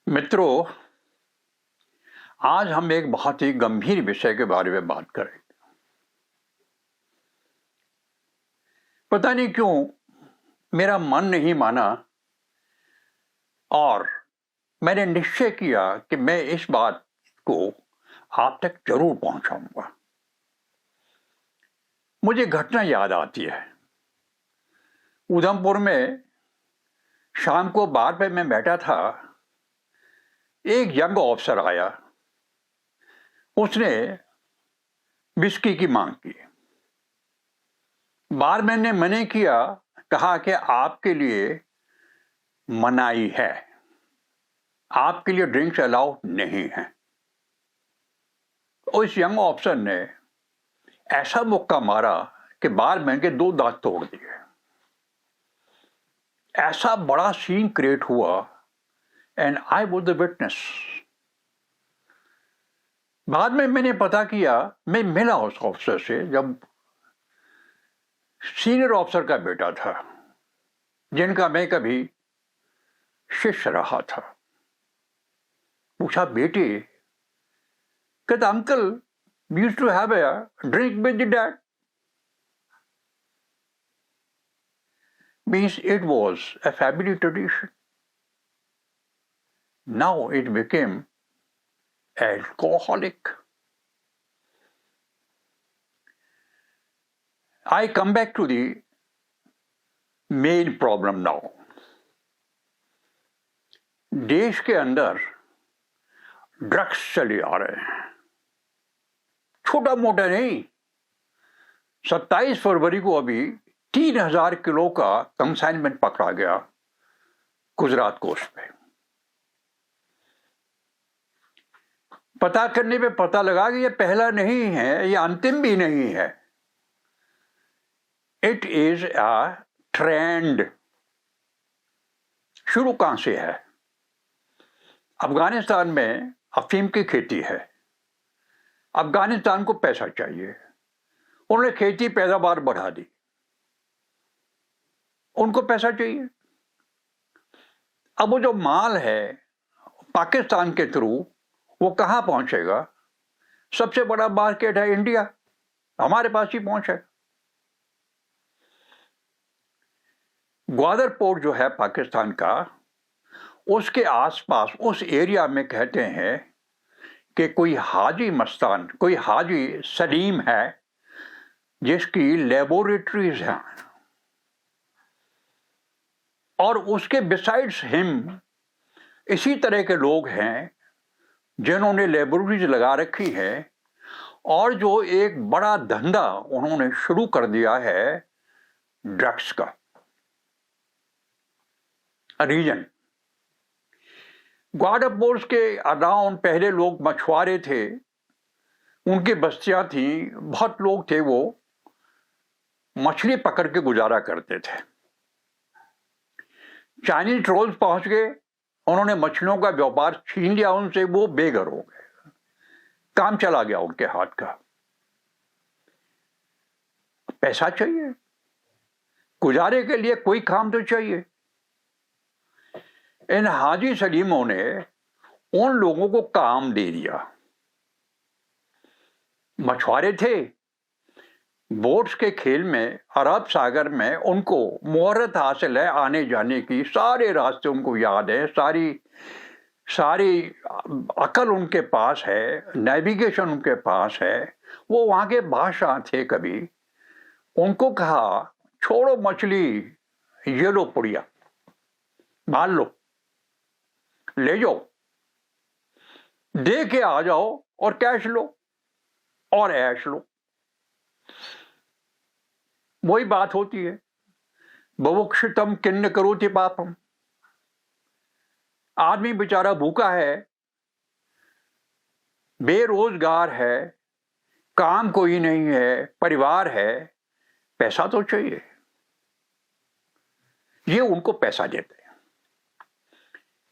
मित्रों, आज हम एक बहुत ही गंभीर विषय के बारे में बात करेंगे। पता नहीं क्यों मेरा मन नहीं माना और मैंने निश्चय किया कि मैं इस बात को आप तक जरूर पहुंचाऊंगा। मुझे घटना याद आती है। उधमपुर में शाम को बार पे मैं बैठा था। एक यंग ऑफिसर आया। उसने विस्की की मांग की। बारमैन ने मना किया, कहा कि आपके लिए मनाही है, आपके लिए ड्रिंक्स अलाउ नहीं है। उस यंग ऑफिसर ने ऐसा मुक्का मारा कि बारमैन के 2 दांत तोड़ दिए। ऐसा बड़ा सीन क्रिएट हुआ and I was the witness. बाद में मैंने पता किया, मैं मिला उस ऑफिसर से, जब सीनियर ऑफिसर का बेटा था जिनका मैं कभी शिष्य रहा था। पूछा, बेटे, कहता, uncle we used to have a drink with the dad. Means it was a family tradition. Now it became alcoholic. I come back to the main problem now. देश के अंदर ड्रग्स चले आ रहे हैं, छोटा मोटा नहीं। 27 फरवरी को अभी 3000 किलो का कंसाइनमेंट पकड़ा गया गुजरात कोस्ट पे। पता करने पे पता लगा कि ये पहला नहीं है, ये अंतिम भी नहीं है। It is a trend. शुरू कहां से है? अफगानिस्तान में अफीम की खेती है। अफगानिस्तान को पैसा चाहिए, उन्होंने खेती पैदावार बढ़ा दी, उनको पैसा चाहिए। अब वो जो माल है पाकिस्तान के थ्रू वो कहां पहुंचेगा? सबसे बड़ा मार्केट है इंडिया, हमारे पास ही पहुंचेगा। ग्वादर पोर्ट जो है पाकिस्तान का, उसके आसपास उस एरिया में कहते हैं कि कोई हाजी मस्तान, कोई हाजी सलीम है जिसकी लेबोरेटरीज हैं, और उसके बिसाइड्स हिम इसी तरह के लोग हैं जिन्होंने लेबोरेटरीज लगा रखी है और जो एक बड़ा धंधा उन्होंने शुरू कर दिया है ड्रग्स का। रीजन ग्वादर पोर्ट के अराउंड पहले लोग मछुआरे थे, उनकी बस्तियां थी, बहुत लोग थे, वो मछली पकड़ के गुजारा करते थे। चाइनीज ट्रोल्स पहुंच गए, उन्होंने मछलियों का व्यापार छीन लिया उनसे, वो बेघर हो गए, काम चला गया उनके हाथ का। पैसा चाहिए, गुजारे के लिए कोई काम तो चाहिए। इन हाजी सलीमों ने उन लोगों को काम दे दिया। मछुआरे थे, बोट्स के खेल में अरब सागर में उनको मुहरत हासिल है आने जाने की, सारे रास्ते उनको याद है, सारी अकल उनके पास है, नेविगेशन उनके पास है। वो वहां के बादशाह थे। कभी उनको कहा, छोड़ो मछली, ये लो पुड़िया, मार लो, ले जाओ, दे के आ जाओ और कैश लो और ऐश लो। वही बात होती है, बुभुक्षितम किन्न करोति पापम। आदमी बेचारा भूखा है, बेरोजगार है, काम कोई नहीं है, परिवार है, पैसा तो चाहिए। ये उनको पैसा देते हैं।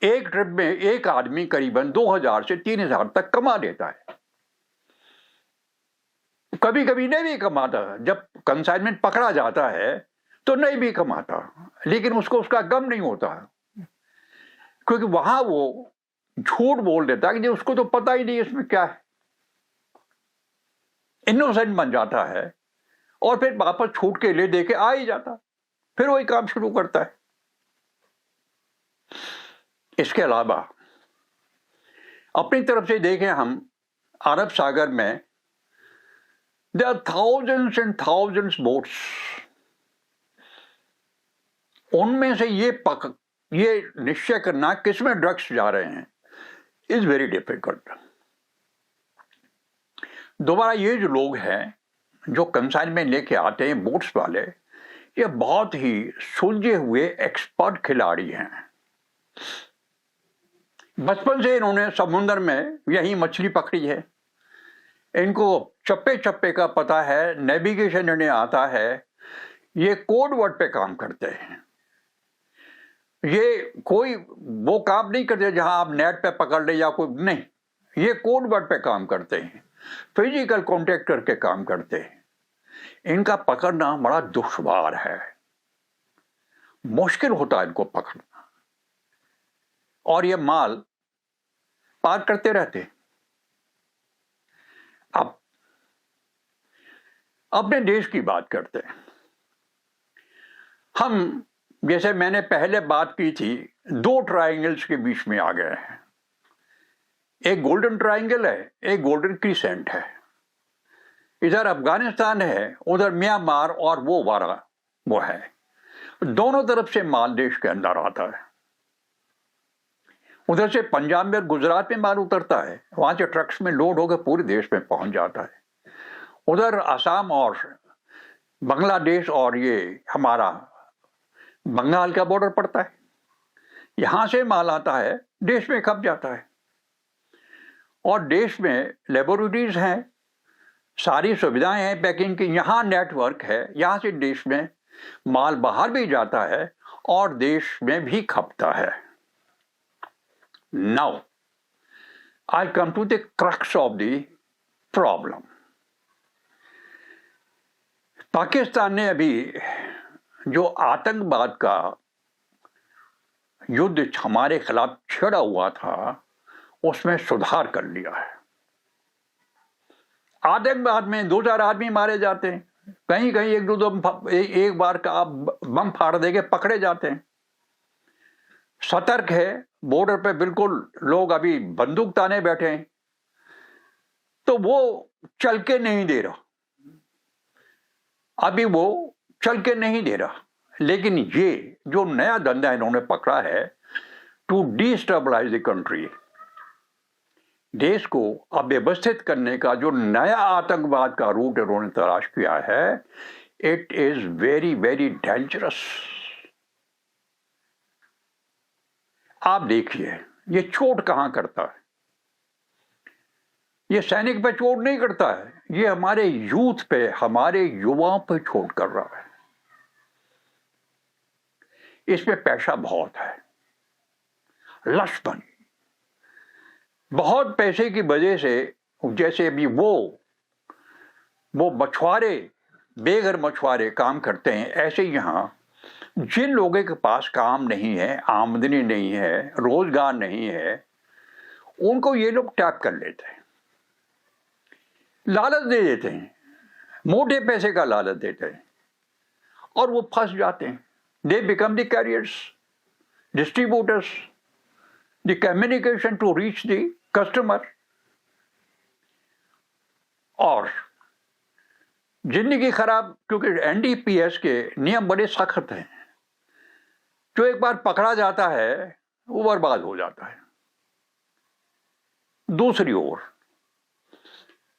एक ट्रिप में एक आदमी करीबन 2000 से 3000 तक कमा लेता है। कभी कभी नहीं भी कमाता, जब कंसाइनमेंट पकड़ा जाता है तो नहीं भी कमाता, लेकिन उसको उसका गम नहीं होता, क्योंकि वहां वो झूठ बोल देता है कि उसको तो पता ही नहीं इसमें क्या है, इनोसेंट बन जाता है और फिर वापस छूट के ले दे के आ ही जाता, फिर वही काम शुरू करता है। इसके अलावा अपनी तरफ से देखें हम, अरब सागर में there are thousands and thousands boats, उनमें से ये निश्चय करना किसमें ड्रग्स जा रहे हैं इज वेरी डिफिकल्ट। दोबारा ये जो लोग हैं जो कंसाइनमेंट लेके आते हैं बोट्स वाले, ये बहुत ही सुलझे हुए एक्सपर्ट खिलाड़ी हैं। बचपन से इन्होंने समुद्र में यही मछली पकड़ी है, इनको चप्पे चप्पे का पता है, नेविगेशन इन्हें आता है, ये कोड वर्ड पे काम करते हैं। ये कोई वो काम नहीं करते जहां आप नेट पे पकड़ ले या कोई नहीं, ये कोड वर्ड पे काम करते हैं, फिजिकल कॉन्टेक्ट करके काम करते हैं। इनका पकड़ना बड़ा दुश्वार है, मुश्किल होता है इनको पकड़ना, और ये माल पार करते रहते हैं। अब अपने देश की बात करते हैं हम। जैसे मैंने पहले बात की थी, दो ट्रायंगल्स के बीच में आ गए हैं, एक गोल्डन ट्रायंगल है, एक गोल्डन क्रीसेंट है। इधर अफगानिस्तान है, उधर म्यांमार और वो है। दोनों तरफ से माल देश के अंदर आता है। उधर से पंजाब में, गुजरात में माल उतरता है, वहां से ट्रक्स में लोड होकर पूरे देश में पहुंच जाता है। उधर असम और बांग्लादेश और ये हमारा बंगाल का बॉर्डर पड़ता है, यहां से माल आता है, देश में खप जाता है। और देश में लेबोरेटरीज हैं, सारी सुविधाएं हैं पैकिंग की, यहां नेटवर्क है, यहां से देश में माल बाहर भी जाता है और देश में भी खपता है। Now I come to the crux of the problem. Pakistan ने अभी जो आतंकवाद का युद्ध हमारे खिलाफ छिड़ा हुआ था, उसमें सुधार कर लिया है। आतंकवाद में 2-4 आदमी मारे जाते हैं, कहीं कहीं एक बार का आप बम फाड़ देके पकड़े जाते हैं। सतर्क है, बॉर्डर पे बिल्कुल लोग अभी बंदूक ताने बैठे हैं, तो वो चल के नहीं दे रहा, अभी वो चल के नहीं दे रहा। लेकिन ये जो नया धंधा इन्होंने पकड़ा है, टू डिस्टेबलाइज द कंट्री, देश को अव्यवस्थित करने का जो नया आतंकवाद का रूट इन्होंने तलाश किया है, it is very very dangerous. आप देखिए ये चोट कहां करता है, ये सैनिक पे चोट नहीं करता है, ये हमारे यूथ पे, हमारे युवाओं पे चोट कर रहा है। इसमें पैसा बहुत है, लश बनी, बहुत पैसे की वजह से, जैसे अभी वो मछुआरे, बेघर मछुआरे काम करते हैं, ऐसे यहां जिन लोगों के पास काम नहीं है, आमदनी नहीं है, रोजगार नहीं है, उनको ये लोग टैप कर लेते हैं, लालच दे देते हैं, मोटे पैसे का लालच देते हैं, और वो फंस जाते हैं। They become the carriers, distributors, the communication to reach the customer. और जिंदगी खराब, क्योंकि एनडीपीएस के नियम बड़े सख्त हैं, जो एक बार पकड़ा जाता है वो बर्बाद हो जाता है। दूसरी ओर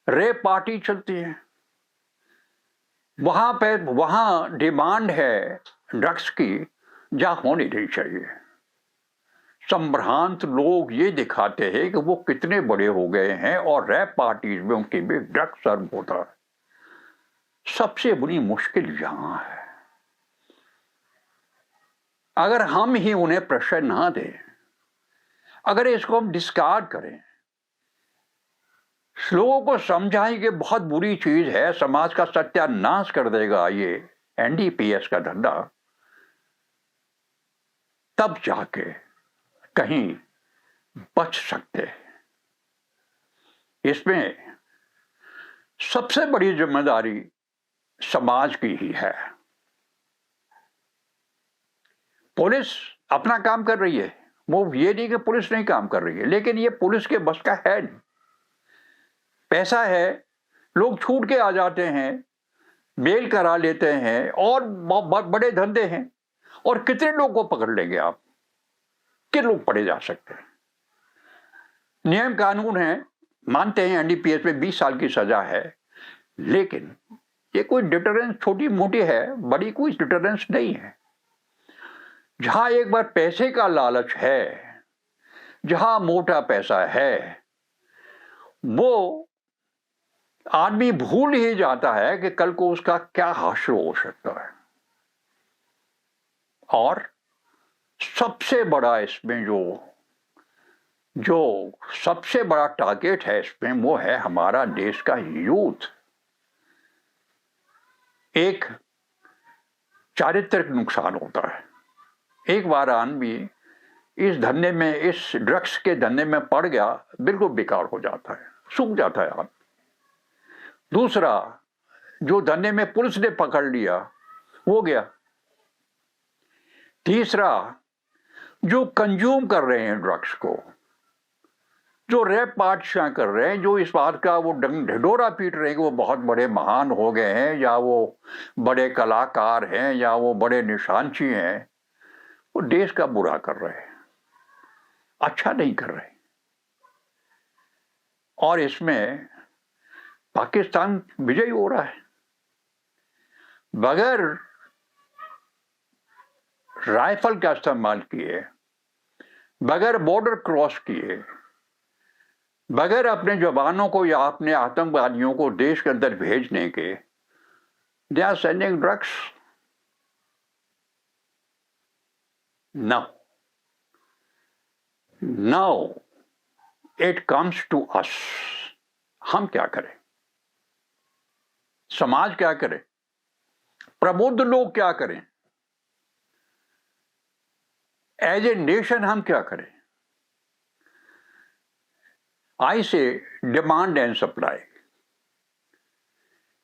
रेप पार्टी चलती है, वहां डिमांड है ड्रग्स की जहां होनी नहीं चाहिए। संभ्रांत लोग ये दिखाते हैं कि वो कितने बड़े हो गए हैं, और रैप पार्टीज में उनके भी ड्रग्स सर्व होता है। सबसे बड़ी मुश्किल यहां है, अगर हम ही उन्हें प्रेशर ना दें, अगर इसको हम डिस्कार्ड करें, लोगों को समझाएं कि बहुत बुरी चीज है, समाज का सत्यानाश कर देगा ये एनडीपीएस का धंधा, तब जाके कहीं बच सकते हैं। इसमें सबसे बड़ी जिम्मेदारी समाज की ही है। पुलिस अपना काम कर रही है, वो ये नहीं कि पुलिस नहीं काम कर रही है, लेकिन ये पुलिस के बस का है नहीं। पैसा है, लोग छूट के आ जाते हैं, बेल करा लेते हैं, और बड़े धंधे हैं। और कितने लोगों को पकड़ लेंगे आप? कितने लोग पकड़े जा सकते हैं? नियम कानून है, मानते हैं एनडीपीएस में 20 साल की सजा है, लेकिन ये कोई डिटरेंस छोटी मोटी है, बड़ी कोई डिटरेंस नहीं है। जहां एक बार पैसे का लालच है, जहां मोटा पैसा है, वो आदमी भूल ही जाता है कि कल को उसका क्या हाशिर हो सकता है। और सबसे बड़ा इसमें जो सबसे बड़ा टारगेट है इसमें, वो है हमारा देश का यूथ। एक चारित्रिक नुकसान होता है। एक बार आदमी इस धंधे में, इस ड्रग्स के धंधे में पड़ गया, बिल्कुल बेकार हो जाता है, सूख जाता है आदमी। दूसरा, जो धंधे में पुलिस ने पकड़ लिया वो गया। तीसरा, जो कंज्यूम कर रहे हैं ड्रग्स को, जो रैप पार्टियां कर रहे हैं, जो इस बात का वो ढिढोरा पीट रहे हैं कि वो बहुत बड़े महान हो गए हैं, या वो बड़े कलाकार हैं, या वो बड़े निशानची हैं, वो देश का बुरा कर रहे हैं, अच्छा नहीं कर रहे। और इसमें पाकिस्तान विजयी हो रहा है। बगैर राइफल का इस्तेमाल किए, बगैर बॉर्डर क्रॉस किए, बगैर अपने जवानों को या अपने आतंकवादियों को देश के अंदर भेजने के, they are sending drugs. Now it comes to us. हम क्या करें? समाज क्या करे? प्रबुद्ध लोग क्या करें? एज ए नेशन हम क्या करें? आई से डिमांड एंड सप्लाई।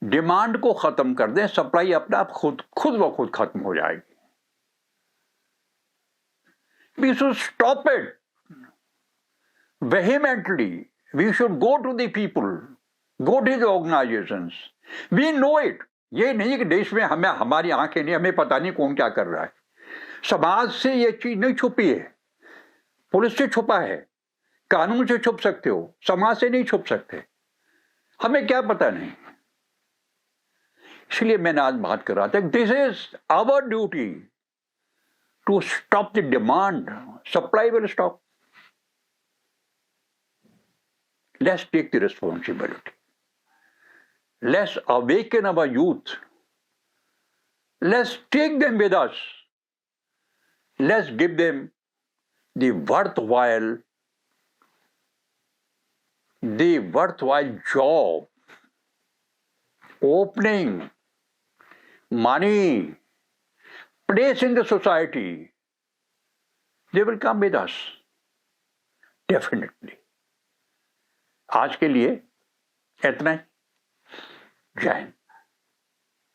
डिमांड को खत्म कर दें, सप्लाई अपने आप खुद ब खुद खत्म हो जाएगी। We should stop it vehemently. We should go to the people, go to the organizations. We know it. ये नहीं कि देश में हमें, हमारी आंखें नहीं, हमें पता नहीं कौन क्या कर रहा है। समाज से ये चीज नहीं छुपी है, पुलिस से छुपा है, कानून से छुप सकते हो, समाज से नहीं छुप सकते। हमें क्या पता नहीं। इसलिए मैंने आज बात कर रहा था, this is our duty to stop the demand, supply will stop. Let's take the responsibility, let's awaken our youth, let's take them with us, let's give them the worthwhile job, opening, money, place in the society. They will come with us, definitely. आज के लिए इतना ही। जय हिंद।